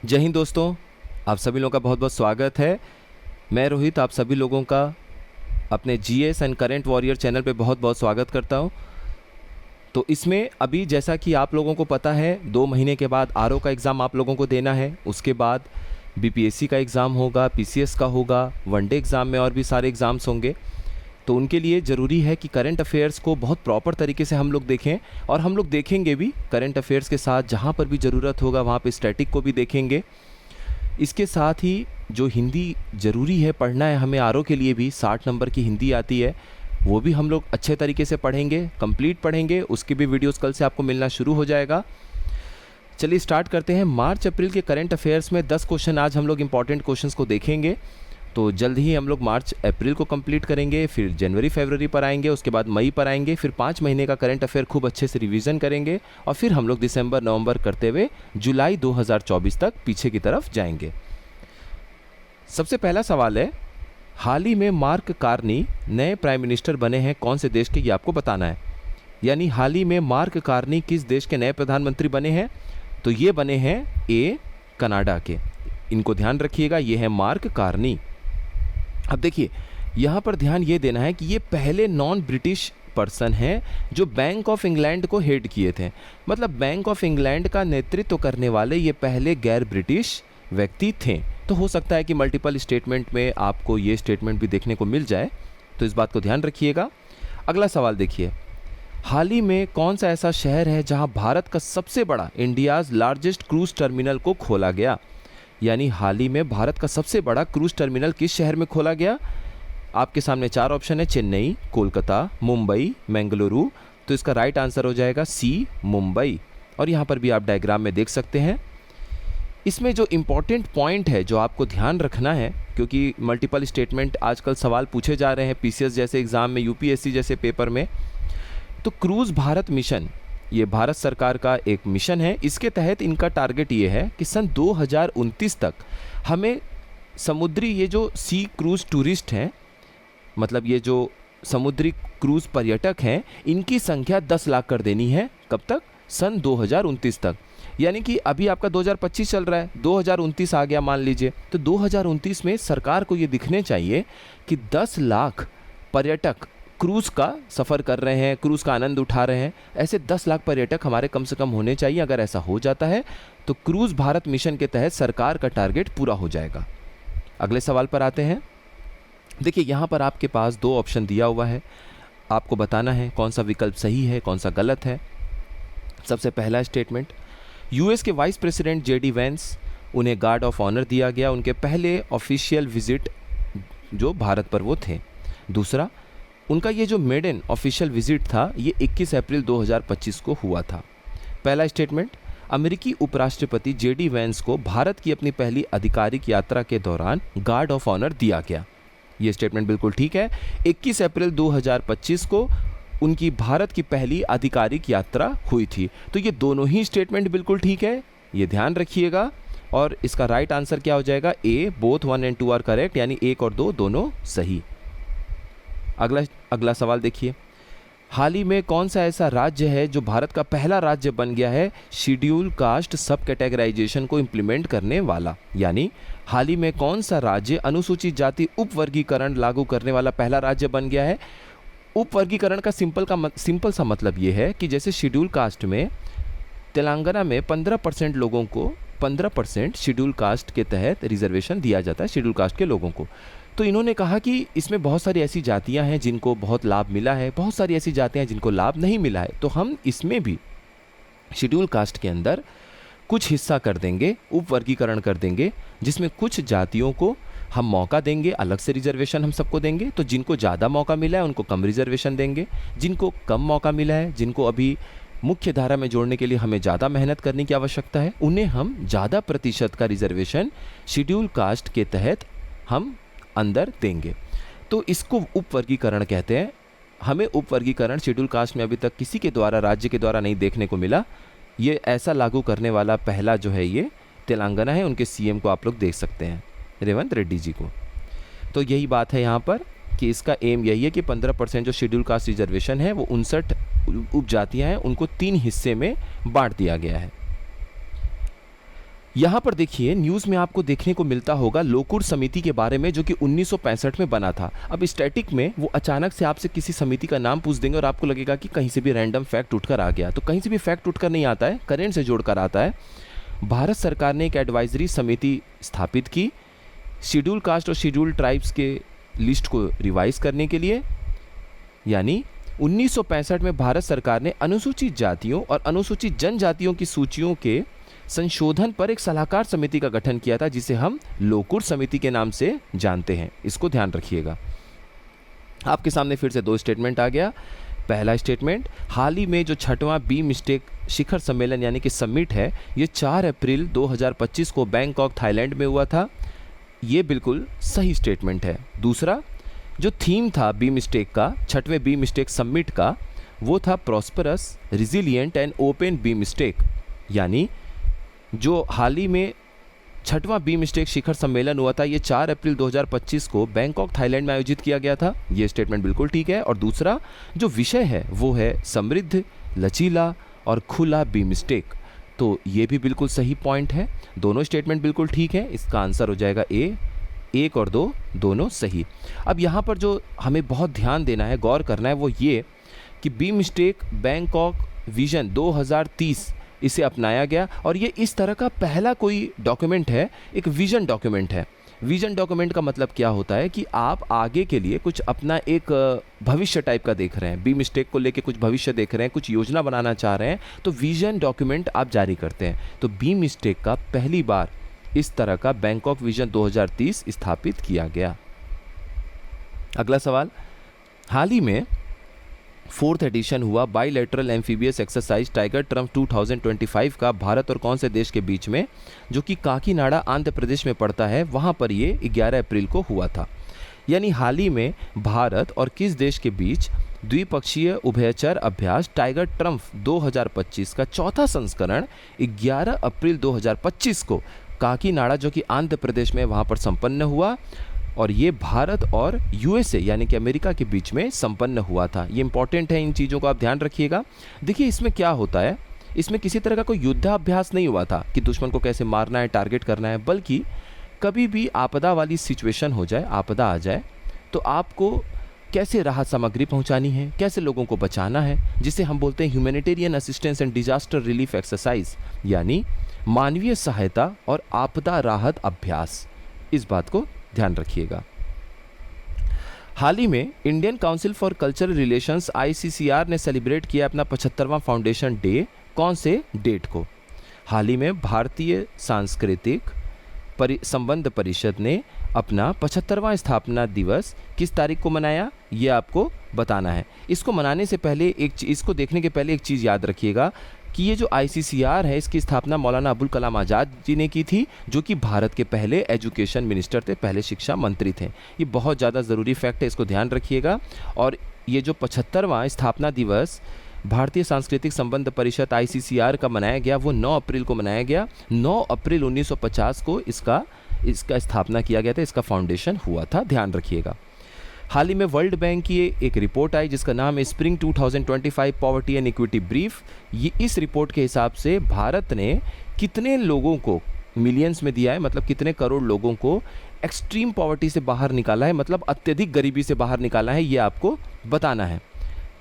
जय हिंद दोस्तों, आप सभी लोगों का बहुत बहुत स्वागत है। मैं रोहित आप सभी लोगों का अपने GS and current warrior channel पे बहुत बहुत स्वागत करता हूँ। तो इसमें अभी जैसा कि आप लोगों को पता है 2 महीने के बाद आरओ का एग्ज़ाम आप लोगों को देना है। उसके बाद बीपीएससी का एग्ज़ाम होगा, पीसीएस का होगा, वनडे एग्ज़ाम में और भी सारे एग्ज़ाम्स होंगे। तो उनके लिए ज़रूरी है कि करंट अफेयर्स को बहुत प्रॉपर तरीके से हम लोग देखें, और हम लोग देखेंगे भी करंट अफेयर्स के साथ जहाँ पर भी ज़रूरत होगा वहाँ पे स्टैटिक को भी देखेंगे। इसके साथ ही जो हिंदी ज़रूरी है पढ़ना है हमें, आरओ के लिए भी 60 नंबर की हिंदी आती है, वो भी हम लोग अच्छे तरीके से पढ़ेंगे, कंप्लीट पढ़ेंगे। उसकी भी वीडियोस कल से आपको मिलना शुरू हो जाएगा। चलिए स्टार्ट करते हैं। मार्च अप्रैल के करंट अफेयर्स में 10 क्वेश्चन आज हम लोग इंपॉर्टेंट क्वेश्चंस को देखेंगे। तो जल्द ही हम लोग मार्च अप्रैल को कंप्लीट करेंगे, फिर जनवरी फरवरी पर आएंगे, उसके बाद मई पर आएंगे, फिर 5 महीने का करंट अफेयर खूब अच्छे से रिवीजन करेंगे, और फिर हम लोग दिसंबर नवंबर करते हुए जुलाई 2024 तक पीछे की तरफ जाएंगे। सबसे पहला सवाल है, हाल ही में मार्क कार्नी नए प्राइम मिनिस्टर बने हैं कौन से देश के, ये आपको बताना है। यानी हाल ही में मार्क कार्नी किस देश के नए प्रधानमंत्री बने हैं, तो ये बने हैं ए कनाडा के। इनको ध्यान रखिएगा, ये है मार्क कार्नी। अब देखिए यहाँ पर ध्यान ये देना है कि ये पहले नॉन ब्रिटिश पर्सन हैं जो बैंक ऑफ इंग्लैंड को हेड किए थे। मतलब बैंक ऑफ इंग्लैंड का नेतृत्व करने वाले ये पहले गैर ब्रिटिश व्यक्ति थे। तो हो सकता है कि मल्टीपल स्टेटमेंट में आपको ये स्टेटमेंट भी देखने को मिल जाए, तो इस बात को ध्यान रखिएगा। अगला सवाल देखिए, हाल ही में कौन सा ऐसा शहर है जहां भारत का सबसे बड़ा इंडियाज़ लार्जेस्ट क्रूज टर्मिनल को खोला गया। यानी हाल ही में भारत का सबसे बड़ा क्रूज टर्मिनल किस शहर में खोला गया। आपके सामने 4 ऑप्शन है, चेन्नई, कोलकाता, मुंबई, बेंगलुरु। तो इसका राइट आंसर हो जाएगा सी, मुंबई। और यहाँ पर भी आप डायग्राम में देख सकते हैं। इसमें जो इम्पॉर्टेंट पॉइंट है जो आपको ध्यान रखना है, क्योंकि मल्टीपल स्टेटमेंट आजकल सवाल पूछे जा रहे हैं पीसीएस जैसे एग्ज़ाम में, यूपीएससी जैसे पेपर में। तो क्रूज़ भारत मिशन, ये भारत सरकार का एक मिशन है। इसके तहत इनका टारगेट ये है कि सन 2029 तक हमें समुद्री ये जो सी क्रूज़ टूरिस्ट हैं, मतलब ये जो समुद्री क्रूज़ पर्यटक हैं, इनकी संख्या 10 लाख कर देनी है। कब तक? सन 2029 तक। यानी कि अभी आपका 2025 चल रहा है, 2029 आ गया मान लीजिए, तो 2029 में सरकार को ये दिखने चाहिए कि 10 लाख पर्यटक क्रूज़ का सफ़र कर रहे हैं, क्रूज़ का आनंद उठा रहे हैं। ऐसे 10 लाख पर्यटक हमारे कम से कम होने चाहिए। अगर ऐसा हो जाता है तो क्रूज़ भारत मिशन के तहत सरकार का टारगेट पूरा हो जाएगा। अगले सवाल पर आते हैं। देखिए यहाँ पर आपके पास 2 ऑप्शन दिया हुआ है, आपको बताना है कौन सा विकल्प सही है कौन सा गलत है। सबसे पहला स्टेटमेंट, यूएस के वाइस प्रेसिडेंट जेडी वेंस, उन्हें गार्ड ऑफ ऑनर दिया गया, उनके पहले ऑफिशियल विजिट जो भारत पर वो थे। दूसरा, उनका ये जो मेडन ऑफिशियल विजिट था ये 21 अप्रैल 2025 को हुआ था। पहला स्टेटमेंट, अमेरिकी उपराष्ट्रपति जेडी वेंस को भारत की अपनी पहली आधिकारिक यात्रा के दौरान गार्ड ऑफ ऑनर दिया गया। ये स्टेटमेंट बिल्कुल ठीक है। 21 अप्रैल 2025 को उनकी भारत की पहली आधिकारिक यात्रा हुई थी। तो ये दोनों ही स्टेटमेंट बिल्कुल ठीक है, ये ध्यान रखिएगा। और इसका राइट आंसर क्या हो जाएगा? ए, बोथ 1 और 2 आर करेक्ट, यानी 1 और 2 दोनों सही। अगला सवाल देखिए, हाल ही में कौन सा ऐसा राज्य है जो भारत का पहला राज्य बन गया है शेड्यूल कास्ट सब कैटेगराइजेशन को इम्प्लीमेंट करने वाला। यानी हाल ही में कौन सा राज्य अनुसूचित जाति उपवर्गीकरण लागू करने वाला पहला राज्य बन गया है। उपवर्गीकरण का सिंपल सा मतलब ये है कि जैसे शेड्यूल कास्ट में तेलंगाना में 15% लोगों को 15% शेड्यूल कास्ट के तहत रिजर्वेशन दिया जाता है शेड्यूल कास्ट के लोगों को। तो इन्होंने कहा कि इसमें बहुत सारी ऐसी जातियां हैं जिनको बहुत लाभ मिला है, बहुत सारी ऐसी जातियां हैं जिनको लाभ नहीं मिला है। तो हम इसमें भी शेड्यूल कास्ट के अंदर कुछ हिस्सा कर देंगे, उपवर्गीकरण कर देंगे, जिसमें कुछ जातियों को हम मौका देंगे, अलग से रिजर्वेशन हम सबको देंगे। तो जिनको ज़्यादा मौका मिला है उनको कम रिजर्वेशन देंगे, जिनको कम मौका मिला है, जिनको अभी मुख्य धारा में जोड़ने के लिए हमें ज़्यादा मेहनत करने की आवश्यकता है, उन्हें हम ज़्यादा प्रतिशत का रिजर्वेशन शेड्यूल कास्ट के तहत हम अंदर देंगे। तो इसको उपवर्गीकरण कहते हैं। हमें उपवर्गीकरण शेड्यूल कास्ट में अभी तक किसी के द्वारा, राज्य के द्वारा नहीं देखने को मिला। ये ऐसा लागू करने वाला पहला जो है ये तेलंगाना है। उनके सीएम को आप लोग देख सकते हैं, रेवंत रेड्डी जी को। तो यही बात है यहाँ पर कि इसका एम यही है कि 15% जो शेड्यूल कास्ट रिजर्वेशन है वो 59 उपजातियाँ हैं, उनको 3 हिस्से में बांट दिया गया है। यहाँ पर देखिए न्यूज़ में आपको देखने को मिलता होगा लोकुर समिति के बारे में, जो कि 1965 में बना था। अब स्टैटिक में वो अचानक से आपसे किसी समिति का नाम पूछ देंगे और आपको लगेगा कि कहीं से भी रैंडम फैक्ट उठकर आ गया। तो कहीं से भी फैक्ट उठकर नहीं आता है, करेंट से जोड़कर आता है। भारत सरकार ने एक एडवाइजरी समिति स्थापित की शेड्यूल कास्ट और शेड्यूल ट्राइब्स के लिस्ट को रिवाइज करने के लिए। यानी 1965 में भारत सरकार ने अनुसूचित जातियों और अनुसूचित जनजातियों की सूचियों के संशोधन पर एक सलाहकार समिति का गठन किया था, जिसे हम लोकुर समिति के नाम से जानते हैं। इसको ध्यान रखिएगा। आपके सामने फिर से 2 स्टेटमेंट आ गया। पहला स्टेटमेंट, हाल ही में जो 6वां बीमस्टेक शिखर सम्मेलन यानी कि समिट है, ये 4 अप्रैल 2025 को बैंकॉक थाईलैंड में हुआ था। ये बिल्कुल सही स्टेटमेंट है। दूसरा, जो थीम था बीमस्टेक का, 6वें बीमस्टेक समिट का, वो था prosperous, resilient and open BIMSTEC. यानी जो हाल ही में 6वां बीमस्टेक शिखर सम्मेलन हुआ था, ये 4 अप्रैल 2025 को बैंकॉक थाईलैंड में आयोजित किया गया था। ये स्टेटमेंट बिल्कुल ठीक है। और दूसरा जो विषय है वो है समृद्ध, लचीला और खुला बीमस्टेक। तो ये भी बिल्कुल सही पॉइंट है। दोनों स्टेटमेंट बिल्कुल ठीक है। इसका आंसर हो जाएगा ए। 1 और 2 दोनों सही। अब यहाँ पर जो हमें बहुत ध्यान देना है, गौर करना है, वो ये कि बीमस्टेक बैंकॉक विजन 2030 इसे अपनाया गया और ये इस तरह का पहला कोई डॉक्यूमेंट है, एक विजन डॉक्यूमेंट है। विजन डॉक्यूमेंट का मतलब क्या होता है कि आप आगे के लिए कुछ अपना एक भविष्य टाइप का देख रहे हैं, बीमस्टेक को लेके कुछ भविष्य देख रहे हैं, कुछ योजना बनाना चाह रहे हैं, तो विजन डॉक्यूमेंट आप जारी करते हैं। तो बीमस्टेक का पहली बार इस तरह का बैंकॉक विजन 2030 स्थापित किया गया। अगला सवाल, हाल ही में 4th एडिशन हुआ bilateral amphibious exercise tiger Trump 2025 का भारत और कौन से देश के बीच में, जो कि काकीनाडा आंध्र प्रदेश में पड़ता है, वहाँ पर ये 11 अप्रैल को हुआ था। यानी हाल ही में भारत और किस देश के बीच द्विपक्षीय उभयचर अभ्यास टाइगर ट्रम्प 2025 का 4था संस्करण 11 अप्रैल 2025 को काकीनाडा, जो कि आंध्र प्रदेश में, वहाँ पर संपन्न हुआ और ये भारत और यूएसए यानी कि अमेरिका के बीच में संपन्न हुआ था। ये इंपॉर्टेंट है, इन चीज़ों को आप ध्यान रखिएगा। देखिए इसमें क्या होता है, इसमें किसी तरह का कोई युद्धाभ्यास नहीं हुआ था कि दुश्मन को कैसे मारना है, टारगेट करना है, बल्कि कभी भी आपदा वाली सिचुएशन हो जाए, आपदा आ जाए, तो आपको कैसे राहत सामग्री पहुंचानी है, कैसे लोगों को बचाना है, जिसे हम बोलते हैं humanitarian assistance and disaster relief exercise, यानी मानवीय सहायता और आपदा राहत अभ्यास। इस बात को ध्यान रखिएगा। हाल ही में Indian council for cultural relations ICCR ने सेलिब्रेट किया अपना 75वां फाउंडेशन डे। कौन से डेट को? हाल ही में भारतीय सांस्कृतिक संबंध परिषद ने अपना 75वां स्थापना दिवस किस तारीख को मनाया, ये आपको बताना है। इसको मनाने से पहले इसको देखने के पहले एक चीज़ याद रखिएगा कि ये जो ICCR है, इसकी स्थापना मौलाना अबुल कलाम आज़ाद जी ने की थी, जो कि भारत के पहले एजुकेशन मिनिस्टर थे, पहले शिक्षा मंत्री थे। ये बहुत ज़्यादा ज़रूरी फैक्ट है, इसको ध्यान रखिएगा। और ये जो 75वां स्थापना दिवस भारतीय सांस्कृतिक संबंध परिषद ICCR का मनाया गया, वो 9 अप्रैल को मनाया गया। 9 अप्रैल 1950 को इसका स्थापना किया गया था, इसका फाउंडेशन हुआ था, ध्यान रखिएगा। हाल ही में वर्ल्ड बैंक की एक रिपोर्ट आई जिसका नाम है spring 2025 poverty and equity brief. ये इस रिपोर्ट के हिसाब से भारत ने कितने लोगों को मिलियंस में दिया है, मतलब कितने करोड़ लोगों को एक्सट्रीम पॉवर्टी से बाहर निकाला है, मतलब अत्यधिक गरीबी से बाहर निकाला है, ये आपको बताना है।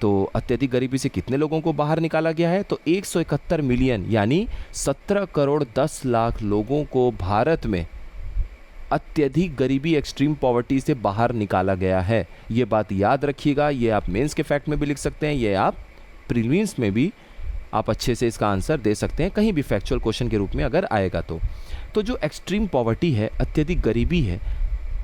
तो अत्यधिक गरीबी से कितने लोगों को बाहर निकाला गया है, तो 171 मिलियन यानी 17 करोड़ 10 लाख लोगों को भारत में अत्यधिक गरीबी एक्सट्रीम पॉवर्टी से बाहर निकाला गया है। ये बात याद रखिएगा। ये आप मेंस के फैक्ट में भी लिख सकते हैं, ये आप प्रीलिम्स में भी आप अच्छे से इसका आंसर दे सकते हैं, कहीं भी फैक्चुअल क्वेश्चन के रूप में अगर आएगा तो जो एक्सट्रीम पॉवर्टी है, अत्यधिक गरीबी है,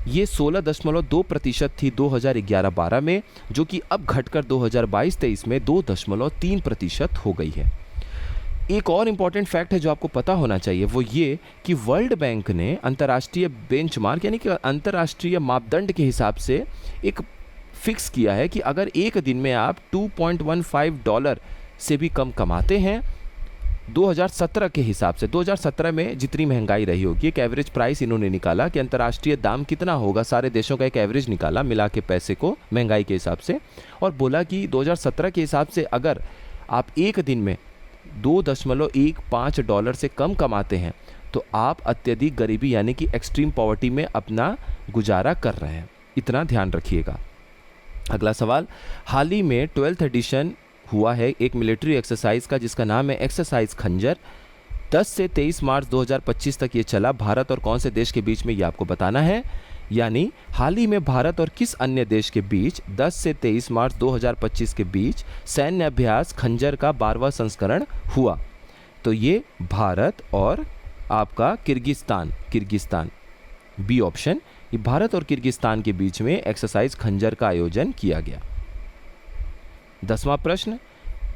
ये 16.2% थी 2011-12 में, जो कि अब घटकर 2022-23 में 2.3% हो गई है। एक और इम्पॉर्टेंट फैक्ट है जो आपको पता होना चाहिए, वो ये कि वर्ल्ड बैंक ने अंतर्राष्ट्रीय बेंचमार्क यानी कि अंतर्राष्ट्रीय मापदंड के हिसाब से एक फिक्स किया है कि अगर एक दिन में आप $2.15 से भी कम कमाते हैं 2017 के हिसाब से, 2017 में जितनी महंगाई रही होगी, एक एवरेज प्राइस इन्होंने निकाला कि अंतर्राष्ट्रीय दाम कितना होगा, सारे देशों का एक एवरेज निकाला मिला के पैसे को महंगाई के हिसाब से, और बोला कि 2017 के हिसाब से अगर आप एक दिन में $2.15 से कम कमाते हैं तो आप अत्यधिक गरीबी यानी कि एक्सट्रीम पॉवर्टी में अपना गुजारा कर रहे हैं, इतना ध्यान रखिएगा। अगला सवाल, हाल ही में 12th एडिशन हुआ है एक मिलिट्री एक्सरसाइज का जिसका नाम है एक्सरसाइज खंजर। 10 से 23 मार्च 2025 तक ये चला। भारत और कौन से देश के बीच में ये आपको बताना है। यानी हाल ही में भारत और किस अन्य देश के बीच 10 से 23 मार्च 2025 के बीच सैन्य अभ्यास खंजर का 12वां संस्करण हुआ। तो ये भारत और आपका किर्गिस्तान बी ऑप्शन, ये भारत और किर्गिस्तान के बीच में एक्सरसाइज खंजर का आयोजन किया गया। 10वां प्रश्न,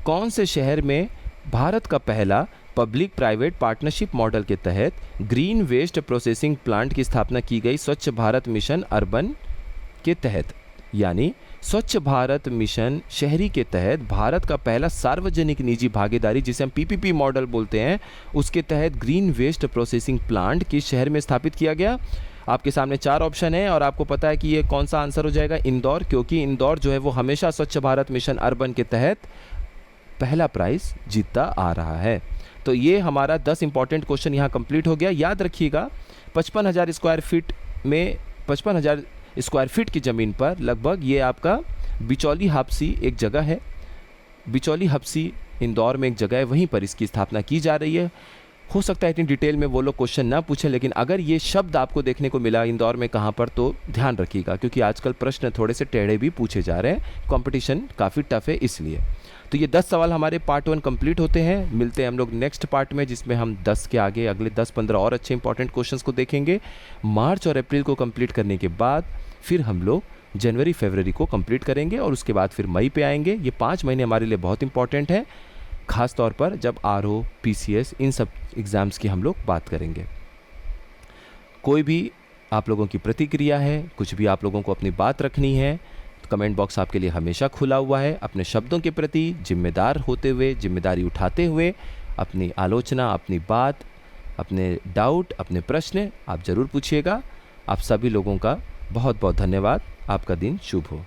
कौन से शहर में भारत का पहला पब्लिक प्राइवेट पार्टनरशिप मॉडल के तहत ग्रीन वेस्ट प्रोसेसिंग प्लांट की स्थापना की गई स्वच्छ भारत मिशन अर्बन के तहत। यानी स्वच्छ भारत मिशन शहरी के तहत भारत का पहला सार्वजनिक निजी भागीदारी जिसे हम पीपीपी मॉडल बोलते हैं, उसके तहत ग्रीन वेस्ट प्रोसेसिंग प्लांट किस शहर में स्थापित किया गया। आपके सामने 4 ऑप्शन है और आपको पता है कि ये कौन सा आंसर हो जाएगा, इंदौर, क्योंकि इंदौर जो है वो हमेशा स्वच्छ भारत मिशन अर्बन के तहत पहला प्राइज जीतता आ रहा है। तो ये हमारा 10 इंपॉर्टेंट क्वेश्चन यहाँ कंप्लीट हो गया। याद रखिएगा 55,000 स्क्वायर फीट में 55,000 स्क्वायर फीट की ज़मीन पर लगभग ये आपका बिचौली हापसी एक जगह है, बिचौली हापसी इंदौर में एक जगह है, वहीं पर इसकी स्थापना की जा रही है। हो सकता है इतनी डिटेल में वो लोग क्वेश्चन ना पूछें, लेकिन अगर ये शब्द आपको देखने को मिला इंदौर में कहाँ पर, तो ध्यान रखिएगा क्योंकि आजकल प्रश्न थोड़े से टेढ़े भी पूछे जा रहे हैं, कंपटीशन काफ़ी टफ है इसलिए। तो ये 10 सवाल हमारे पार्ट 1 कंप्लीट होते हैं। मिलते हैं हम लोग नेक्स्ट पार्ट में जिसमें हम 10 के आगे अगले 10-15 और अच्छे इंपॉर्टेंट क्वेश्चंस को देखेंगे। मार्च और अप्रैल को कंप्लीट करने के बाद फिर हम लोग जनवरी फरवरी को कंप्लीट करेंगे और उसके बाद फिर मई पे आएंगे। ये 5 महीने हमारे लिए बहुत इंपॉर्टेंट है, खास तौर पर जब आरओ, पीसीएस इन सब एग्ज़ाम्स की हम लोग बात करेंगे। कोई भी आप लोगों की प्रतिक्रिया है, कुछ भी आप लोगों को अपनी बात रखनी है, तो कमेंट बॉक्स आपके लिए हमेशा खुला हुआ है। अपने शब्दों के प्रति जिम्मेदार होते हुए, जिम्मेदारी उठाते हुए अपनी आलोचना, अपनी बात, अपने डाउट, अपने प्रश्न आप ज़रूर पूछिएगा। आप सभी लोगों का बहुत बहुत धन्यवाद। आपका दिन शुभ हो।